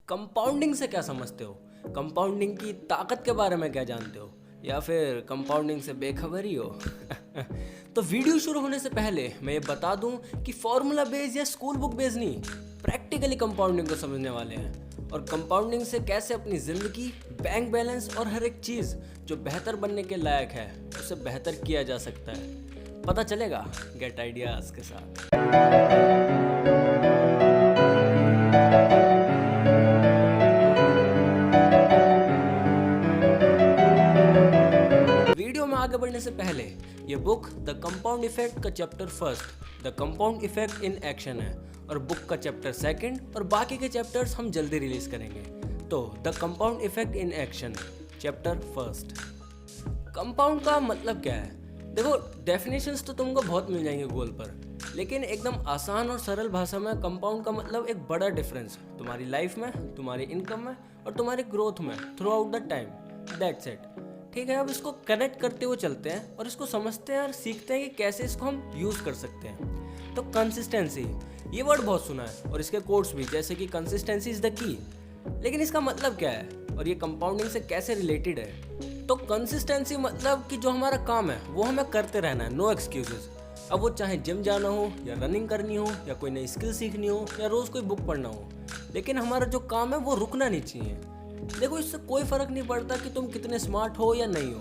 Compounding से क्या समझते हो? कंपाउंडिंग की ताकत के बारे में क्या जानते हो? या फिर कंपाउंडिंग से बेखबरी हो? तो वीडियो शुरू होने से पहले मैं ये बता दूं कि फॉर्मूला बेस या स्कूल बुक बेस नहीं, प्रैक्टिकली कंपाउंडिंग को समझने वाले हैं और कंपाउंडिंग से कैसे अपनी ज़िंदगी, बैंक बैलेंस और हर एक चीज़ जो बेहतर बनने के लायक है उसे बेहतर किया जा सकता है। पता चलेगा गेट आइडियाज़ के साथ। वीडियो में आगे बढ़ने से पहले ये बुक द कंपाउंड इफेक्ट का chapter first the compound effect in action है और बुक का चैप्टर सेकंड और बाकी के चैप्टर्स हम जल्दी रिलीज करेंगे। तो the compound effect in action chapter first. Compound का मतलब क्या है? देखो, डेफिनेशंस तो तुमको बहुत मिल जाएंगे गूगल पर, लेकिन एकदम आसान और सरल भाषा में कंपाउंड का मतलब एक बड़ा डिफरेंस तुम्हारी लाइफ में, तुम्हारी इनकम में और तुम्हारी ग्रोथ में through out the time. That's it. ठीक है, अब इसको कनेक्ट करते हुए चलते हैं और इसको समझते हैं और सीखते हैं कि कैसे इसको हम यूज़ कर सकते हैं। तो कंसिस्टेंसी, ये वर्ड बहुत सुना है और इसके कोट्स भी, जैसे कि कंसिस्टेंसी इज़ द की। लेकिन इसका मतलब क्या है और ये कंपाउंडिंग से कैसे रिलेटेड है? तो कंसिस्टेंसी मतलब कि जो हमारा काम है वो हमें करते रहना है, नो एक्सक्यूजेस। अब वो चाहे जिम जाना हो या रनिंग करनी हो या कोई नई स्किल सीखनी हो या रोज़ कोई बुक पढ़ना हो, लेकिन हमारा जो काम है वो रुकना नहीं चाहिए। देखो, इससे कोई फ़र्क नहीं पड़ता कि तुम कितने स्मार्ट हो या नहीं हो,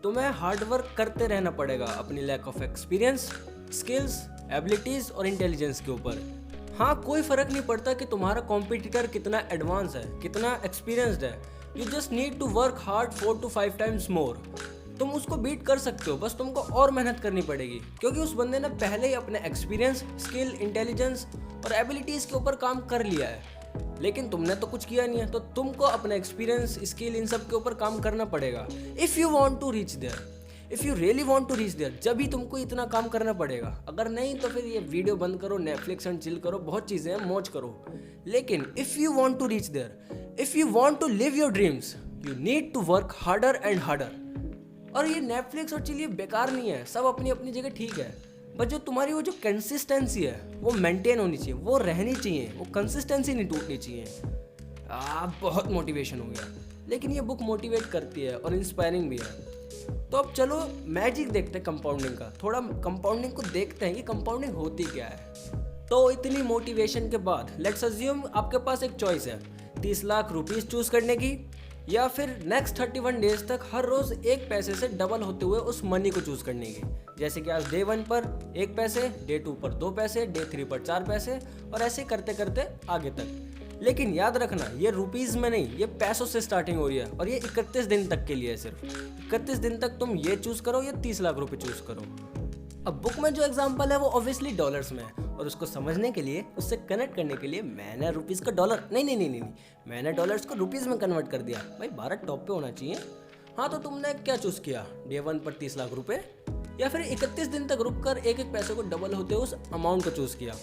तुम्हें हार्ड वर्क करते रहना पड़ेगा अपनी lack of experience, skills, abilities और इंटेलिजेंस के ऊपर। हाँ, कोई फ़र्क नहीं पड़ता कि तुम्हारा कॉम्पिटिटर कितना एडवांस है, कितना एक्सपीरियंस्ड है। You just need to work hard 4 to 5 times more. तुम उसको बीट कर सकते हो, बस तुमको और मेहनत करनी पड़ेगी, क्योंकि उस बंदे ने पहले ही अपने एक्सपीरियंस, स्किल, इंटेलिजेंस और एबिलिटीज़ के ऊपर काम कर लिया है। लेकिन तुमने तो कुछ किया नहीं है, तो तुमको अपने एक्सपीरियंस, स्किल, इन सब के ऊपर काम करना पड़ेगा। If you want to reach there, if you really want to reach there, जब ही तुमको इतना काम करना पड़ेगा। अगर नहीं तो फिर ये वीडियो बंद करो, नेटफ्लिक्स एंड चिल करो, बहुत चीज़ें हैं, मौज करो। लेकिन if you want to reach there, if you want to live your dreams, you need to work harder and harder. और ये नेटफ्लिक्स और चिल ये बेकार नहीं है, सब अपनी अपनी जगह ठीक है, बट जो तुम्हारी वो जो कंसिस्टेंसी है वो मेंटेन होनी चाहिए, वो रहनी चाहिए, वो कंसिस्टेंसी नहीं टूटनी चाहिए। बहुत मोटिवेशन हो गया, लेकिन ये बुक मोटिवेट करती है और इंस्पायरिंग भी है। तो अब चलो मैजिक देखते हैं कंपाउंडिंग का, थोड़ा कंपाउंडिंग को देखते हैं कि कंपाउंडिंग होती क्या है। तो इतनी मोटिवेशन के बाद लेट्स अज्यूम आपके पास एक चॉइस है, 30 लाख रुपीज़ चूज़ करने की या फिर नेक्स्ट 31 डेज तक हर रोज़ 1 पैसे से डबल होते हुए उस मनी को चूज़ करने की। जैसे कि आज डे 1 पर 1 पैसे, डे 2 पर 2 पैसे, डे 3 पर 4 पैसे और ऐसे करते करते आगे तक। लेकिन याद रखना, ये रुपीज़ में नहीं, ये पैसों से स्टार्टिंग हो रही है और ये 31 दिन तक के लिए है। सिर्फ 31 दिन तक तुम ये चूज़ करो या 30 लाख रुपये चूज़ करो। अब बुक में जो एग्जांपल है वो ऑब्वियसली डॉलर्स में है और उसको समझने के लिए, उससे कनेक्ट करने के लिए मैंने रुपीज़ का डॉलर नहीं, मैंने डॉलर्स को रुपीज़ में कन्वर्ट कर दिया। भाई 12 टॉप पे होना चाहिए। हाँ, तो तुमने क्या चूज़ किया, डे 1 पर 30 लाख रुपए या फिर 31 दिन तक रुक कर एक एक पैसे को डबल होते उस अमाउंट को चूज़ किया।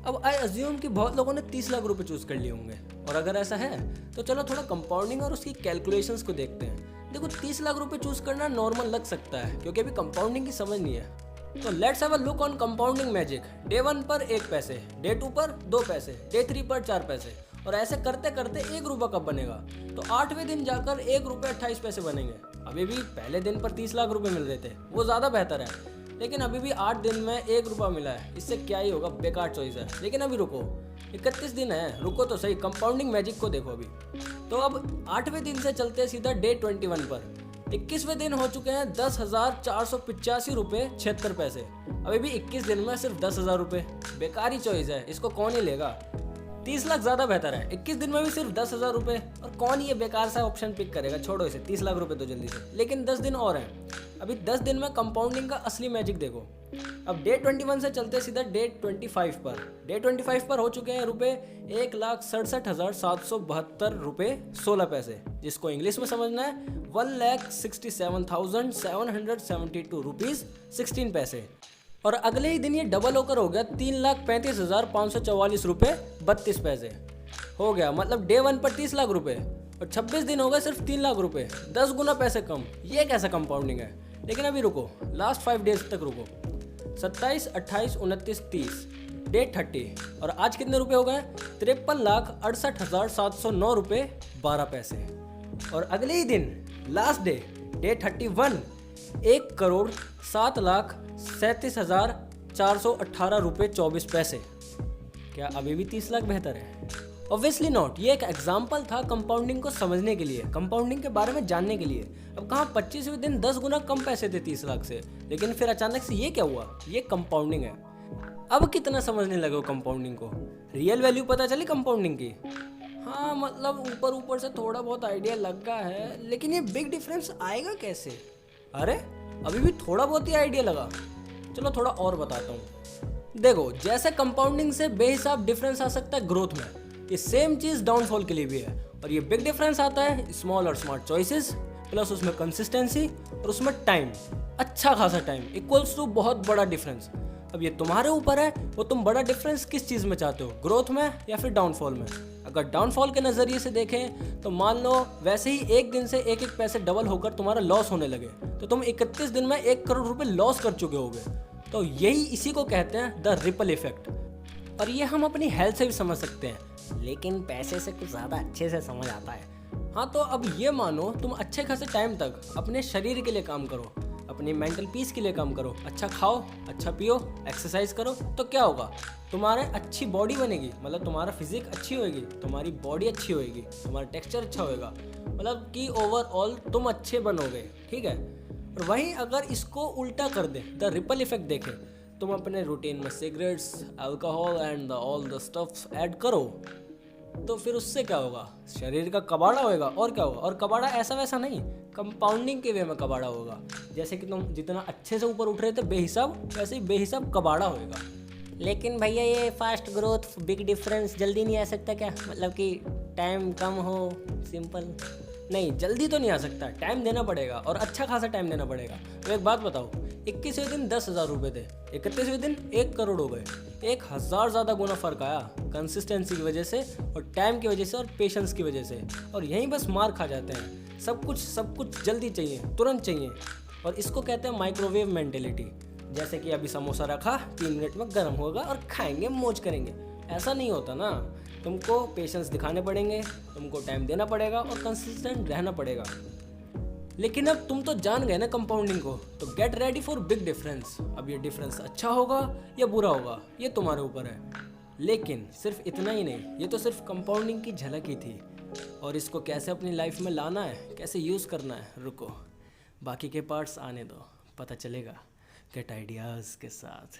अब आई अज्यूम कि बहुत लोगों ने 30 लाख रुपए चूज़ कर लिए होंगे, और अगर ऐसा है तो चलो थोड़ा कंपाउंडिंग और उसकी कैलकुलेशंस को देखते हैं। देखो, 30 लाख रुपए चूज़ करना नॉर्मल लग सकता है क्योंकि अभी कंपाउंडिंग की समझ नहीं है। तो let's have a look on compounding magic. Day 1 पर 1 पैसे, डे 2 पर 2 पैसे, डे 3 पर 4 पैसे और ऐसे करते करते 1 रुपये कब बनेगा? तो 8वें दिन जाकर 1 रुपये 28 पैसे बनेंगे। अभी भी पहले दिन पर 30 लाख रुपए मिल रहे थे, वो ज़्यादा बेहतर है, लेकिन अभी भी 8 दिन में 1 रुपया मिला है, इससे क्या ही होगा, बेकार चॉइस है। लेकिन अभी रुको, 31 दिन है, रुको तो सही, कंपाउंडिंग मैजिक को देखो अभी। तो अब 8वें दिन से चलते सीधा डे 21 पर। 21वें दिन हो चुके हैं 10,485 रुपये 76 पैसे। अभी भी 21 दिन में सिर्फ 10,000 रुपये, बेकारी चॉइस है, इसको कौन ही लेगा? 30 लाख ज़्यादा बेहतर है, 21 दिन में भी सिर्फ 10,000 रुपये, और कौन ये बेकार सा ऑप्शन पिक करेगा? छोड़ो इसे, 30 लाख रुपये तो जल्दी से। लेकिन 10 दिन और हैं, अभी 10 दिन में कंपाउंडिंग का असली मैजिक देखो। अब डे 21 से चलते सीधा डे 25 पर। डे 25 पर हो चुके हैं रुपये 1,67,772 रुपये 16 पैसे, जिसको इंग्लिश में समझना है 1,67,772 रुपीज़ 16 पैसे। और अगले ही दिन ये डबल होकर हो गया 3,35,544 रुपये 32 पैसे हो गया। मतलब डे 1 पर 30 लाख रुपये और 26 दिन हो गए सिर्फ 3 लाख रुपये, 10 गुना पैसे कम। ये कैसा कंपाउंडिंग है? लेकिन अभी रुको, लास्ट 5 डेज तक रुको, 27, 28, 29, 30। डे 30 और आज कितने रुपए हो गए? 53,68,709 रुपये 12 पैसे। और अगले ही दिन लास्ट डे 31 1,07,37,418 रुपये 24 पैसे। क्या अभी भी 30 लाख बेहतर है? Obviously not. ये एक एग्जाम्पल था कंपाउंडिंग को समझने के लिए, कंपाउंडिंग के बारे में जानने के लिए। अब कहाँ 25वें दिन 10 गुना कम पैसे थे 30 लाख से, लेकिन फिर अचानक से ये क्या हुआ? ये कंपाउंडिंग है। अब कितना समझने लगे हो कंपाउंडिंग को? रियल वैल्यू पता चली कंपाउंडिंग की? हाँ, मतलब ऊपर ऊपर से थोड़ा बहुत आइडिया लग गया है, लेकिन ये बिग डिफरेंस आएगा कैसे? अरे अभी भी थोड़ा बहुत ही आइडिया लगा। चलो थोड़ा और बताता हूँ। देखो, जैसे कंपाउंडिंग से बेहिसाब डिफरेंस आ सकता है ग्रोथ में, ये सेम चीज़ डाउनफॉल के लिए भी है। और ये बिग डिफरेंस आता है स्मॉल और स्मार्ट चॉइसेस प्लस उसमें कंसिस्टेंसी और उसमें टाइम, अच्छा खासा टाइम इक्वल्स टू बहुत बड़ा डिफरेंस। अब ये तुम्हारे ऊपर है वो तुम बड़ा डिफरेंस किस चीज़ में चाहते हो, ग्रोथ में या फिर डाउनफॉल में। अगर डाउनफॉल के नज़रिए से देखें तो मान लो वैसे ही एक दिन से एक एक पैसे डबल होकर तुम्हारा लॉस होने लगे, तो तुम 31 दिन में 1 करोड़ रुपए लॉस कर चुके होगे। तो यही इसी को कहते हैं द रिपल इफेक्ट। और ये हम अपनी हेल्थ से भी समझ सकते हैं, लेकिन पैसे से कुछ ज़्यादा अच्छे से समझ आता है। हाँ, तो अब ये मानो तुम अच्छे खासे टाइम तक अपने शरीर के लिए काम करो, अपनी मेंटल पीस के लिए काम करो, अच्छा खाओ, अच्छा पियो, एक्सरसाइज करो, तो क्या होगा? तुम्हारे अच्छी बॉडी बनेगी, मतलब तुम्हारा फिजिक अच्छी होएगी, तुम्हारी बॉडी अच्छी होएगी, तुम्हारा टेक्सचर अच्छा होएगा, मतलब कि ओवरऑल तुम अच्छे बनोगे, ठीक है। और वहीं अगर इसको उल्टा कर दे, द रिपल इफेक्ट देखें, तुम अपने रूटीन में cigarettes, alcohol and all the stuffs add करो, तो फिर उससे क्या होगा? शरीर का कबाड़ा होएगा। और क्या होगा? और कबाड़ा ऐसा वैसा नहीं, कंपाउंडिंग के वे में कबाड़ा होगा। जैसे कि तुम जितना अच्छे से ऊपर उठ रहे थे बेहिसाब, वैसे ही बेहिसाब कबाड़ा होएगा। लेकिन भैया ये फास्ट ग्रोथ बिग डिफरेंस जल्दी नहीं आ सकता क्या? मतलब कि टाइम कम हो, सिंपल। नहीं, जल्दी तो नहीं आ सकता, टाइम देना पड़ेगा और अच्छा खासा टाइम देना पड़ेगा। तो एक बात बताओ, 21वें दिन 10,000 रुपये थे, 31वें दिन 1 करोड़ हो गए। 1,000 ज़्यादा गुना फर्क आया कंसिस्टेंसी की वजह से और टाइम की वजह से और पेशेंस की वजह से। और यहीं बस मार खा जाते हैं। सब कुछ जल्दी चाहिए, तुरंत चाहिए। और इसको कहते हैं माइक्रोवेव मेंटेलिटी। जैसे कि अभी समोसा रखा, 3 मिनट में गर्म होगा और खाएंगे, मौज करेंगे। ऐसा नहीं होता ना, तुमको पेशेंस दिखाने पड़ेंगे, तुमको टाइम देना पड़ेगा और कंसिस्टेंट रहना पड़ेगा। लेकिन अब तुम तो जान गए ना कंपाउंडिंग को, तो get ready for big difference. अब ये डिफरेंस अच्छा होगा या बुरा होगा, ये तुम्हारे ऊपर है। लेकिन सिर्फ इतना ही नहीं, ये तो सिर्फ कंपाउंडिंग की झलक ही थी। और इसको कैसे अपनी लाइफ में लाना है, कैसे यूज़ करना है, रुको, बाकी के पार्ट्स आने दो, पता चलेगा गेट आइडियाज़ के साथ।